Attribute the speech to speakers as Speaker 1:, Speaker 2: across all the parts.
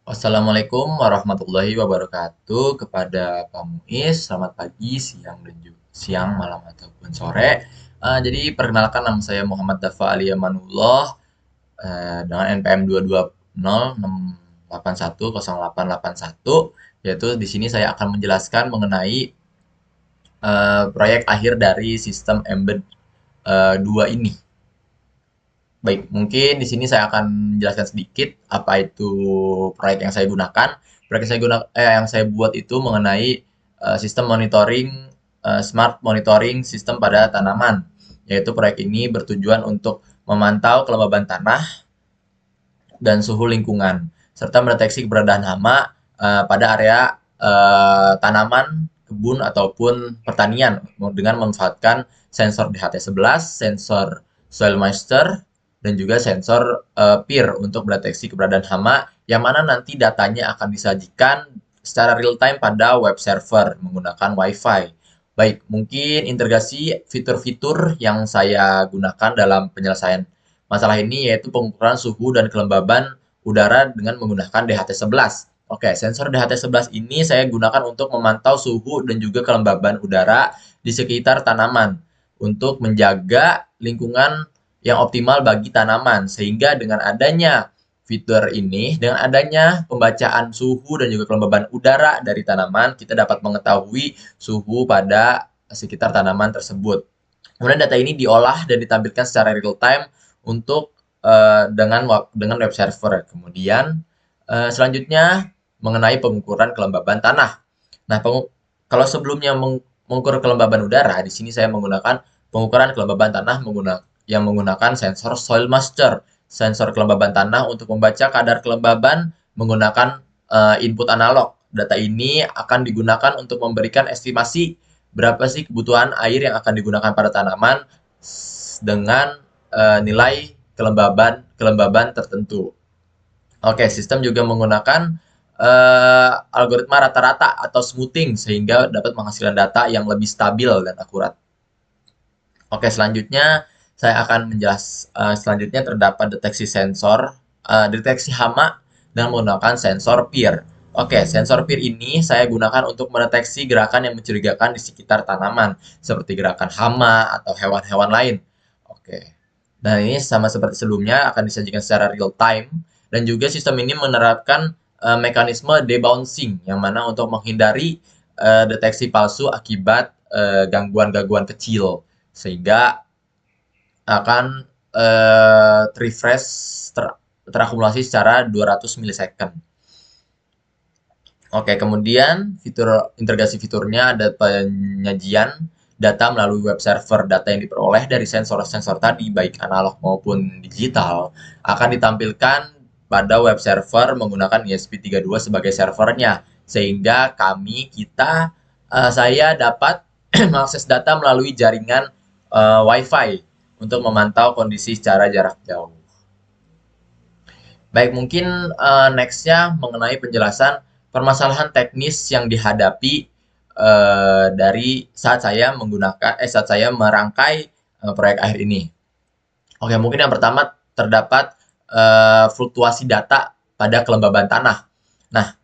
Speaker 1: Wassalamualaikum warahmatullahi wabarakatuh kepada Pak Muiz. Selamat pagi, siang, dan juga siang, malam ataupun sore. Jadi perkenalkan nama saya Muhammad Dafa Ali Amanullah dengan NPM 220681181, yaitu di sini saya akan menjelaskan mengenai proyek akhir dari sistem Embed 2 ini. Baik, mungkin di sini saya akan menjelaskan sedikit apa itu proyek yang saya gunakan. Proyek yang saya buat itu mengenai sistem monitoring smart monitoring sistem pada tanaman. Yaitu proyek ini bertujuan untuk memantau kelembaban tanah dan suhu lingkungan serta mendeteksi keberadaan hama pada area tanaman, kebun ataupun pertanian dengan memanfaatkan sensor DHT11, sensor soil moisture, dan juga sensor PIR untuk mendeteksi keberadaan hama yang mana nanti datanya akan disajikan secara real time pada web server menggunakan WiFi. Baik, mungkin integrasi fitur-fitur yang saya gunakan dalam penyelesaian masalah ini yaitu pengukuran suhu dan kelembaban udara dengan menggunakan DHT11. Oke, sensor DHT11 ini saya gunakan untuk memantau suhu dan juga kelembaban udara di sekitar tanaman untuk menjaga lingkungan yang optimal bagi tanaman. Sehingga dengan adanya fitur ini, dengan adanya pembacaan suhu dan juga kelembaban udara dari tanaman, kita dapat mengetahui suhu pada sekitar tanaman tersebut. Kemudian data ini diolah dan ditampilkan secara real time untuk dengan web server. Kemudian selanjutnya mengenai pengukuran kelembaban tanah. Nah, kalau sebelumnya mengukur kelembaban udara, di sini saya menggunakan pengukuran kelembaban tanah yang menggunakan sensor soil moisture, sensor kelembaban tanah untuk membaca kadar kelembaban menggunakan input analog. Data ini akan digunakan untuk memberikan estimasi berapa sih kebutuhan air yang akan digunakan pada tanaman dengan nilai kelembaban tertentu. Oke, sistem juga menggunakan algoritma rata-rata atau smoothing sehingga dapat menghasilkan data yang lebih stabil dan akurat. Oke, selanjutnya saya akan selanjutnya terdapat deteksi hama dengan menggunakan sensor PIR. Oke, sensor PIR ini saya gunakan untuk mendeteksi gerakan yang mencurigakan di sekitar tanaman, seperti gerakan hama atau hewan-hewan lain. Oke. Nah, ini sama seperti sebelumnya akan disajikan secara real time dan juga sistem ini menerapkan mekanisme debouncing yang mana untuk menghindari deteksi palsu akibat gangguan-gangguan kecil sehingga akan refresh terakumulasi secara 200 milisecond. Oke, kemudian integrasi fiturnya ada penyajian data melalui web server. Data yang diperoleh dari sensor-sensor tadi, baik analog maupun digital, akan ditampilkan pada web server menggunakan ESP32 sebagai servernya. Sehingga saya dapat mengakses data melalui jaringan WiFi untuk memantau kondisi secara jarak jauh. Baik, mungkin next-nya mengenai penjelasan permasalahan teknis yang dihadapi dari saat saya merangkai proyek akhir ini. Oke, mungkin yang pertama terdapat fluktuasi data pada kelembaban tanah. Nah,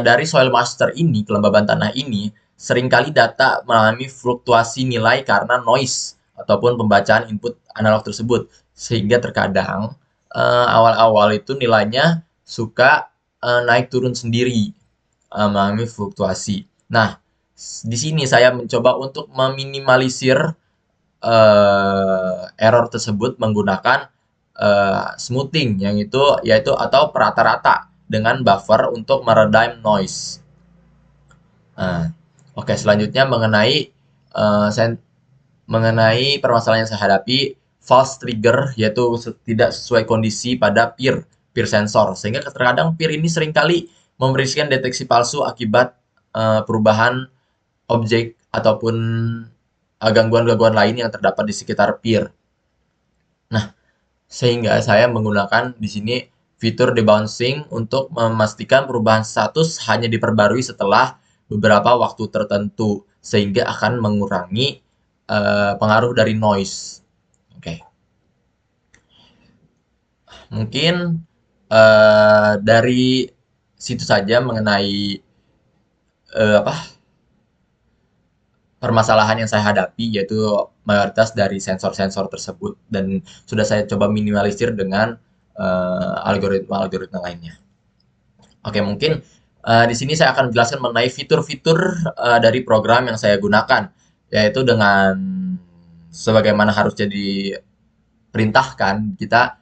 Speaker 1: dari soil master ini, kelembaban tanah ini, seringkali data mengalami fluktuasi nilai karena noise ataupun pembacaan input analog tersebut. Sehingga terkadang awal-awal itu nilainya suka naik turun sendiri, mengalami fluktuasi. Nah, di sini saya mencoba untuk meminimalisir error tersebut menggunakan smoothing yaitu atau perata-rata dengan buffer untuk meredam noise. Nah, oke, selanjutnya mengenai permasalahan yang saya hadapi, false trigger yaitu tidak sesuai kondisi pada peer sensor sehingga terkadang peer ini seringkali memberikan deteksi palsu akibat perubahan objek ataupun gangguan-gangguan lain yang terdapat di sekitar peer. Nah, sehingga saya menggunakan di sini fitur debouncing untuk memastikan perubahan status hanya diperbarui setelah beberapa waktu tertentu sehingga akan mengurangi pengaruh dari noise. Oke. Mungkin dari situ saja mengenai apa permasalahan yang saya hadapi, yaitu mayoritas dari sensor-sensor tersebut, dan sudah saya coba minimalisir dengan algoritma-algoritma lainnya. Oke, mungkin di sini saya akan menjelaskan mengenai fitur-fitur dari program yang saya gunakan, yaitu dengan sebagaimana harus jadi perintahkan kita,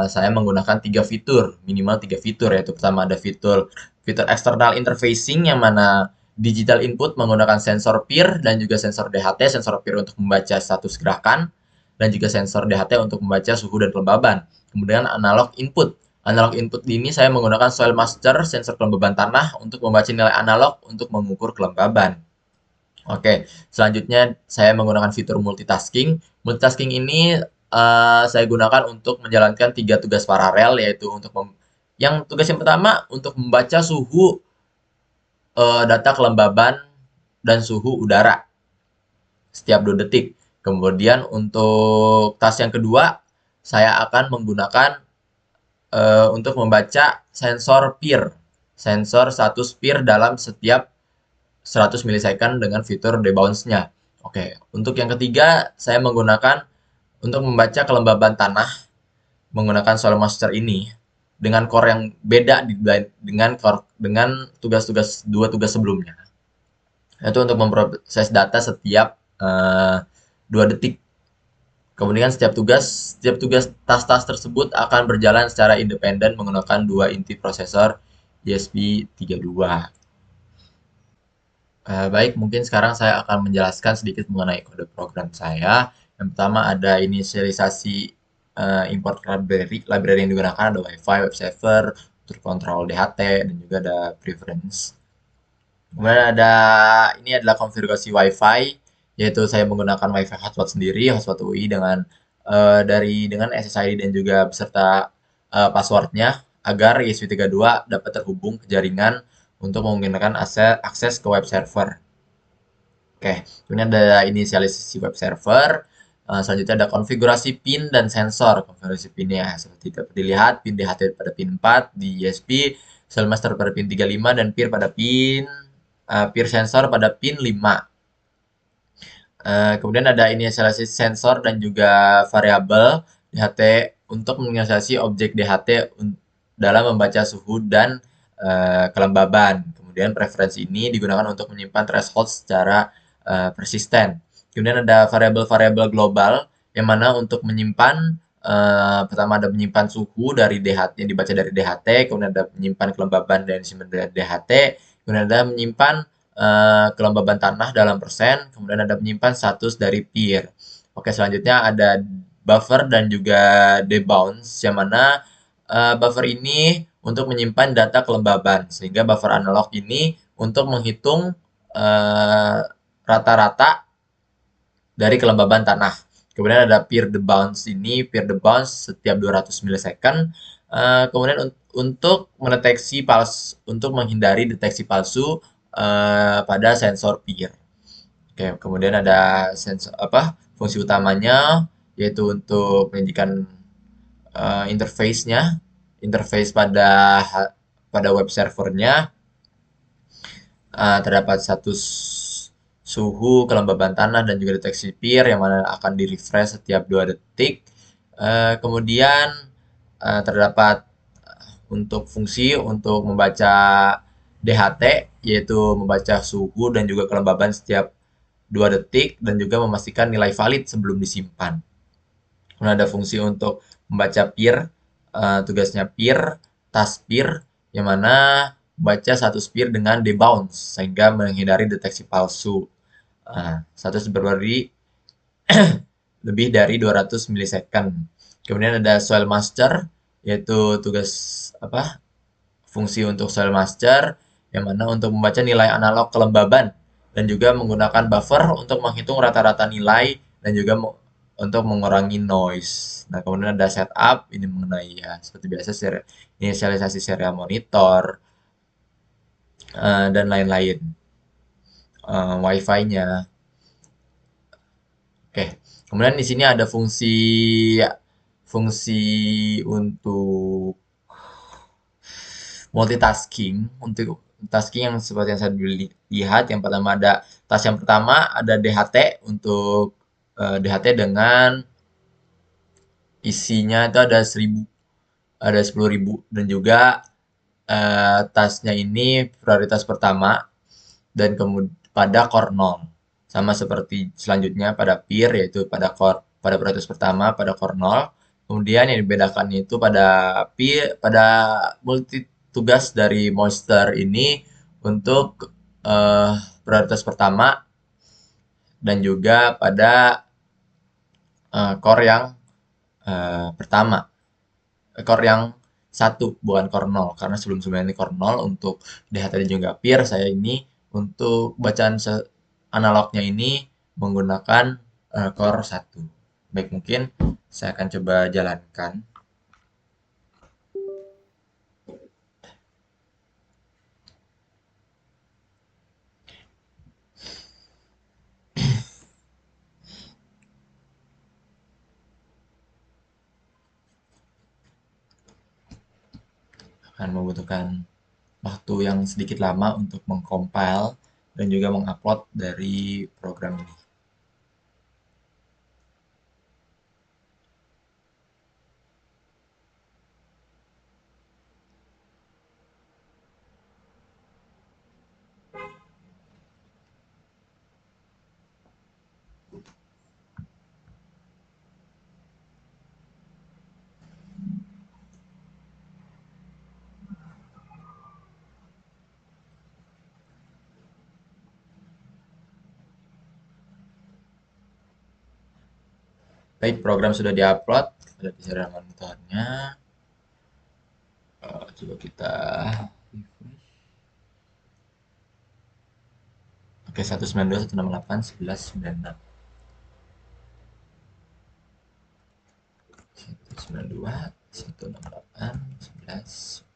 Speaker 1: saya menggunakan tiga fitur, minimal tiga fitur, yaitu pertama ada fitur fitur external interfacing, yang mana digital input menggunakan sensor peer dan juga sensor DHT. Sensor peer untuk membaca status gerakan dan juga sensor DHT untuk membaca suhu dan kelembaban. Kemudian analog input. Analog input ini saya menggunakan soil master, sensor kelembaban tanah, untuk membaca nilai analog untuk mengukur kelembaban. Oke, selanjutnya saya menggunakan fitur multitasking. Multitasking ini saya gunakan untuk menjalankan tiga tugas paralel, yaitu yang tugas yang pertama untuk membaca suhu, data kelembaban dan suhu udara setiap 2 detik. Kemudian untuk task yang kedua, saya akan menggunakan untuk membaca sensor peer, sensor status peer dalam setiap 100 milisecond dengan fitur debounce-nya. Oke, untuk yang ketiga, saya menggunakan untuk membaca kelembaban tanah menggunakan Soil Master ini dengan core yang beda dengan tugas-tugas dua tugas sebelumnya. Itu untuk memproses data setiap 2 detik. Kemudian setiap tugas tas-tas tersebut akan berjalan secara independen menggunakan dua inti prosesor ESP32. Baik, mungkin sekarang saya akan menjelaskan sedikit mengenai kode program saya. Yang pertama ada inisialisasi import library yang digunakan, ada Wi-Fi, web server, untuk control DHT, dan juga ada preference. Kemudian ini adalah konfigurasi Wi-Fi, yaitu saya menggunakan Wi-Fi hotspot sendiri, hotspot UI dengan SSID dan juga beserta passwordnya, agar ESP32 dapat terhubung ke jaringan untuk memungkinkan akses ke web server. Oke, kemudian ada inisialisasi web server. Selanjutnya ada konfigurasi pin dan sensor. Konfigurasi pinnya seperti dapat dilihat, pin DHT pada pin 4 di ESP, Cellmaster pada pin 35, dan peer sensor pada pin 5. Kemudian ada inisialisasi sensor dan juga variabel DHT untuk menginisialisasi objek DHT dalam membaca suhu dan kelembaban. Kemudian preferensi ini digunakan untuk menyimpan threshold secara persisten. Kemudian ada variabel-variabel global yang mana untuk menyimpan pertama ada menyimpan suhu dari DHT yang dibaca dari DHT, kemudian ada menyimpan kelembaban dan disimpan dari DHT, kemudian ada menyimpan kelembaban tanah dalam persen, kemudian ada menyimpan status dari peer. Oke, selanjutnya ada buffer dan juga debounce, yang mana buffer ini untuk menyimpan data kelembaban, sehingga buffer analog ini untuk menghitung rata-rata dari kelembaban tanah. Kemudian ada peer debounce ini, peer debounce setiap 200 milisecond. Kemudian untuk untuk menghindari deteksi palsu pada sensor peer. Oke, kemudian ada fungsi utamanya, yaitu untuk menyajikan interface-nya, interface pada web servernya. Terdapat status suhu, kelembaban tanah, dan juga deteksi peer yang mana akan di-refresh setiap 2 detik. Kemudian terdapat untuk fungsi untuk membaca DHT, yaitu membaca suhu dan juga kelembaban setiap 2 detik, dan juga memastikan nilai valid sebelum disimpan. Kemudian ada fungsi untuk membaca peer, tugasnya peer, task peer, yang mana membaca status peer dengan debounce, sehingga menghindari deteksi palsu. Status berdiri lebih dari 200 milisecond. Kemudian ada soil master, yaitu fungsi untuk soil master, yang mana untuk membaca nilai analog kelembaban dan juga menggunakan buffer untuk menghitung rata-rata nilai dan juga untuk mengurangi noise. Nah, kemudian ada setup, ini mengenai ya seperti biasa inisialisasi serial monitor dan lain-lain. Wi-Fi-nya. Oke. Kemudian di sini ada fungsi untuk multitasking. Untuk tasking yang seperti yang saya lihat, yang pertama ada tas yang pertama ada DHT untuk DHT dengan isinya itu ada 1000, ada 10.000, dan juga tasnya ini prioritas pertama dan kemudian pada core 0. Sama seperti selanjutnya pada peer, yaitu pada prioritas pertama pada core 0. Kemudian yang dibedakan itu pada peer, pada multi tugas dari Monster ini untuk prioritas pertama dan juga pada core yang pertama, core yang satu, bukan core 0, karena sebelum-sebelumnya ini core 0 untuk DHT dan juga peer. Saya ini untuk bacaan analognya ini menggunakan core 1. Baik, mungkin saya akan coba jalankan. Akan membutuhkan waktu yang sedikit lama untuk mengcompile dan juga mengupload dari program ini. Baik, program sudah diupload, ada di serial monitornya. Coba kita refresh. Oke, 192, 168, 11, 96. 192, 168, 11.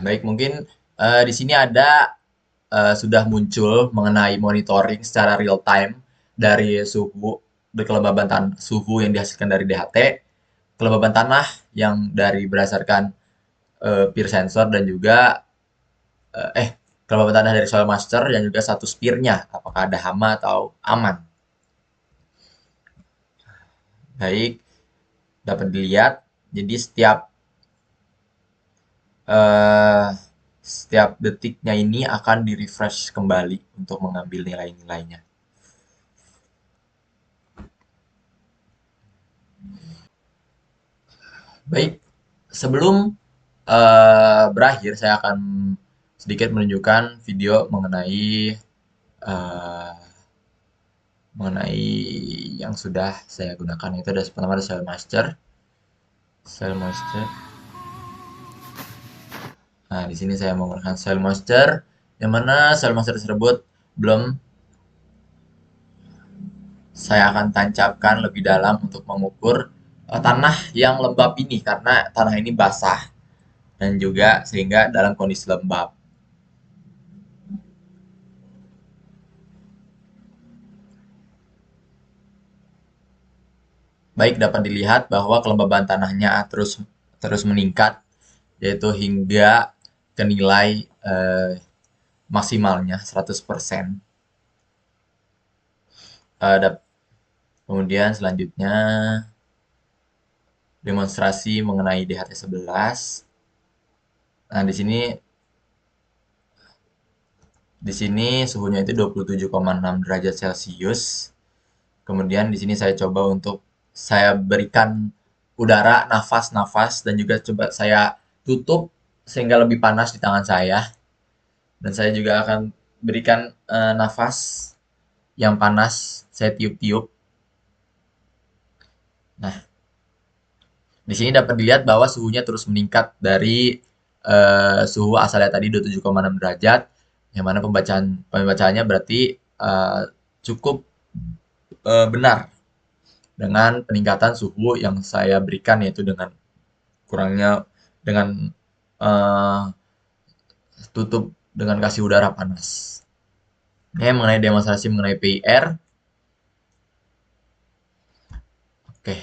Speaker 1: Baik, mungkin di sini ada sudah muncul mengenai monitoring secara real time dari suhu, suhu yang dihasilkan dari DHT, kelembaban tanah yang dari berdasarkan peer sensor, dan juga kelembaban tanah dari soil master, dan juga status peer-nya apakah ada hama atau aman. Baik, dapat dilihat. Jadi eh, setiap detiknya ini akan di-refresh kembali untuk mengambil nilai-nilainya. Baik, sebelum berakhir, saya akan sedikit menunjukkan video eh, mengenai yang sudah saya gunakan. Itu ada pertama ada Cell Master. Nah, di sini saya menggunakan Cell Master, yang mana Cell Master tersebut belum saya akan tancapkan lebih dalam untuk mengukur tanah yang lembab ini, karena tanah ini basah dan juga sehingga dalam kondisi lembab. Baik, dapat dilihat bahwa kelembaban tanahnya terus terus meningkat, yaitu hingga ke nilai maksimalnya 100%. Kemudian selanjutnya demonstrasi mengenai DHT11. Nah, di sini suhunya itu 27,6 derajat Celcius. Kemudian di sini saya coba untuk saya berikan udara, nafas-nafas, dan juga coba saya tutup sehingga lebih panas di tangan saya. Dan saya juga akan berikan nafas yang panas, saya tiup-tiup. Nah, di sini dapat dilihat bahwa suhunya terus meningkat dari suhu asalnya tadi 27,6 derajat, yang mana pembacaannya berarti cukup benar dengan peningkatan suhu yang saya berikan, yaitu dengan kurangnya, dengan uh, tutup dengan kasih udara panas. Ini mengenai demonstrasi mengenai PIR. Oke,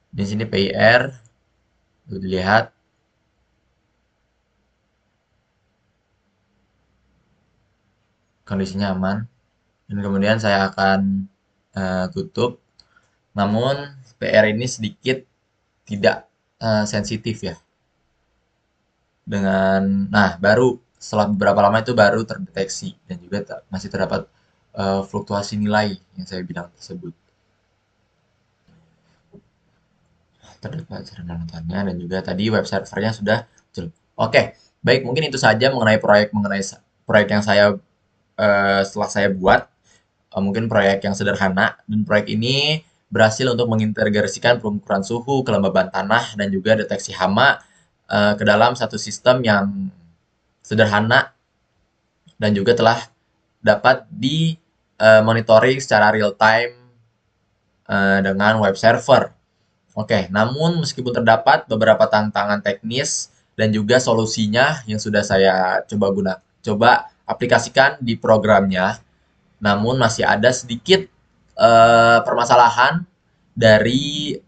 Speaker 1: di sini PIR, dilihat. Kondisinya aman. Dan kemudian saya akan tutup. Namun PR ini sedikit tidak sensitif ya. Nah, baru setelah beberapa lama itu baru terdeteksi dan juga masih terdapat fluktuasi nilai yang saya bilang tersebut. Terdapat cara menontonnya dan juga tadi web servernya sudah muncul. Oke, baik, mungkin itu saja mengenai proyek yang setelah saya buat. Mungkin proyek yang sederhana, dan proyek ini berhasil untuk mengintegrasikan pengukuran suhu, kelembaban tanah, dan juga deteksi hama ke dalam satu sistem yang sederhana dan juga telah dapat di monitoring secara real time dengan web server. Oke, namun meskipun terdapat beberapa tantangan teknis dan juga solusinya yang sudah saya coba aplikasikan di programnya, namun masih ada sedikit permasalahan dari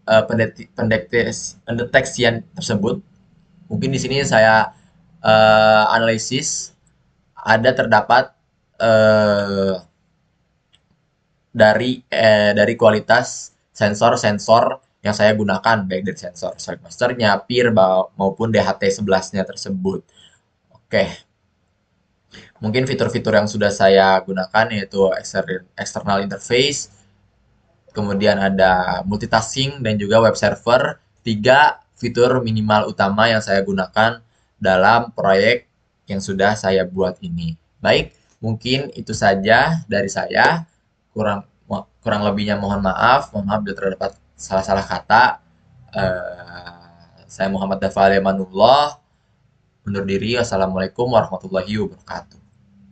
Speaker 1: pendeteksian tersebut. Mungkin di sini saya analisis terdapat eh, dari kualitas sensor-sensor yang saya gunakan, baik dari sensor masternya, PIR maupun DHT11-nya tersebut. Oke, mungkin fitur-fitur yang sudah saya gunakan yaitu external interface, kemudian ada multitasking dan juga web server. Tiga fitur minimal utama yang saya gunakan dalam proyek yang sudah saya buat ini. Baik, mungkin itu saja dari saya. Kurang kurang lebihnya mohon maaf bila terdapat salah-salah kata. Saya Muhammad Dafal Emanullah undur diri. Wassalamualaikum warahmatullahi wabarakatuh.